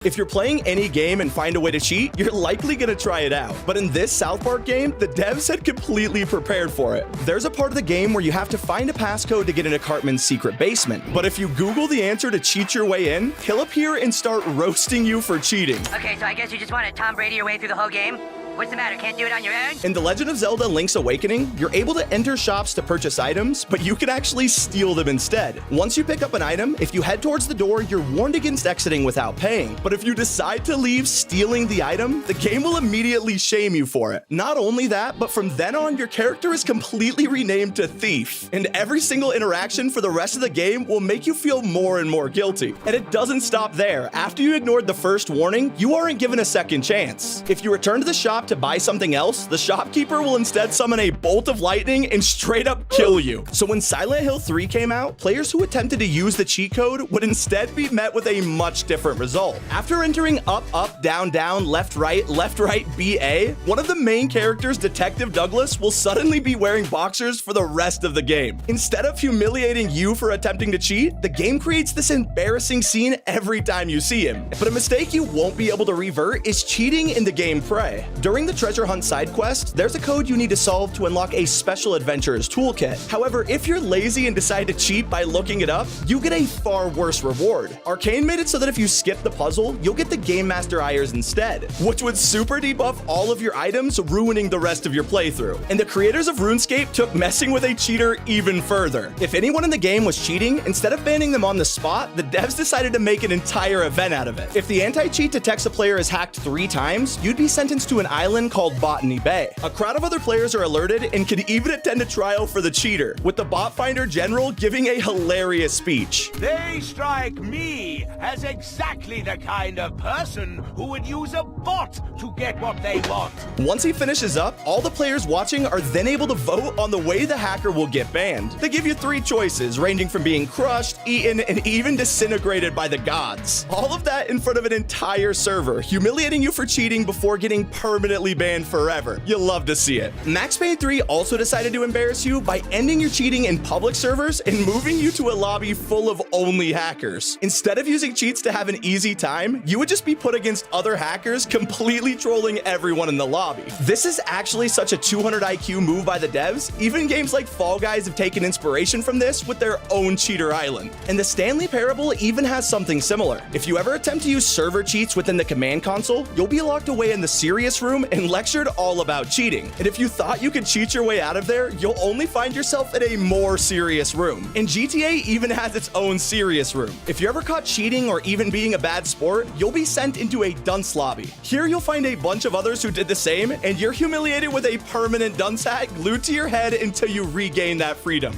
If you're playing any game and find a way to cheat, you're likely gonna try it out. But in this South Park game, the devs had completely prepared for it. There's a part of the game where you have to find a passcode to get into Cartman's secret basement. But if you Google the answer to cheat your way in, he'll appear and start roasting you for cheating. Okay, so I guess you just want to Tom Brady your way through the whole game? What's the matter, can't do it on your own? In The Legend of Zelda Link's Awakening, you're able to enter shops to purchase items, but you can actually steal them instead. Once you pick up an item, if you head towards the door, you're warned against exiting without paying. But if you decide to leave stealing the item, the game will immediately shame you for it. Not only that, but from then on, your character is completely renamed to Thief, and every single interaction for the rest of the game will make you feel more and more guilty. And it doesn't stop there. After you ignored the first warning, you aren't given a second chance. If you return to the shop to buy something else, the shopkeeper will instead summon a bolt of lightning and straight up kill you. So when Silent Hill 3 came out, players who attempted to use the cheat code would instead be met with a much different result. After entering up, up, down, down, left, right, BA, one of the main characters, Detective Douglas, will suddenly be wearing boxers for the rest of the game. Instead of humiliating you for attempting to cheat, the game creates this embarrassing scene every time you see him. But a mistake you won't be able to revert is cheating in the game Prey. During the treasure hunt side quest, there's a code you need to solve to unlock a special adventurer's toolkit. However, if you're lazy and decide to cheat by looking it up, you get a far worse reward. Arcane made it so that if you skip the puzzle, you'll get the Game Master Eyes instead, which would super debuff all of your items, ruining the rest of your playthrough. And the creators of RuneScape took messing with a cheater even further. If anyone in the game was cheating, instead of banning them on the spot, the devs decided to make an entire event out of it. If the anti-cheat detects a player is hacked 3 times, you'd be sentenced to an island called Botany Bay. A crowd of other players are alerted and can even attend a trial for the cheater, with the bot finder general giving a hilarious speech. They strike me as exactly the kind of person who would use a bot to get what they want. Once he finishes up, all the players watching are then able to vote on the way the hacker will get banned. They give you 3 choices, ranging from being crushed, eaten, and even disintegrated by the gods. All of that in front of an entire server, humiliating you for cheating before getting permanently banned forever. You'll love to see it. Max Payne 3 also decided to embarrass you by ending your cheating in public servers and moving you to a lobby full of only hackers. Instead of using cheats to have an easy time, you would just be put against other hackers, completely trolling everyone in the lobby. This is actually such a 200 IQ move by the devs. Even games like Fall Guys have taken inspiration from this with their own cheater island. And the Stanley Parable even has something similar. If you ever attempt to use server cheats within the command console, you'll be locked away in the serious room and lectured all about cheating. And if you thought you could cheat your way out of there, you'll only find yourself in a more serious room. And GTA even has its own serious room. If you're ever caught cheating or even being a bad sport, you'll be sent into a dunce lobby. Here you'll find a bunch of others who did the same, and you're humiliated with a permanent dunce hat glued to your head until you regain that freedom.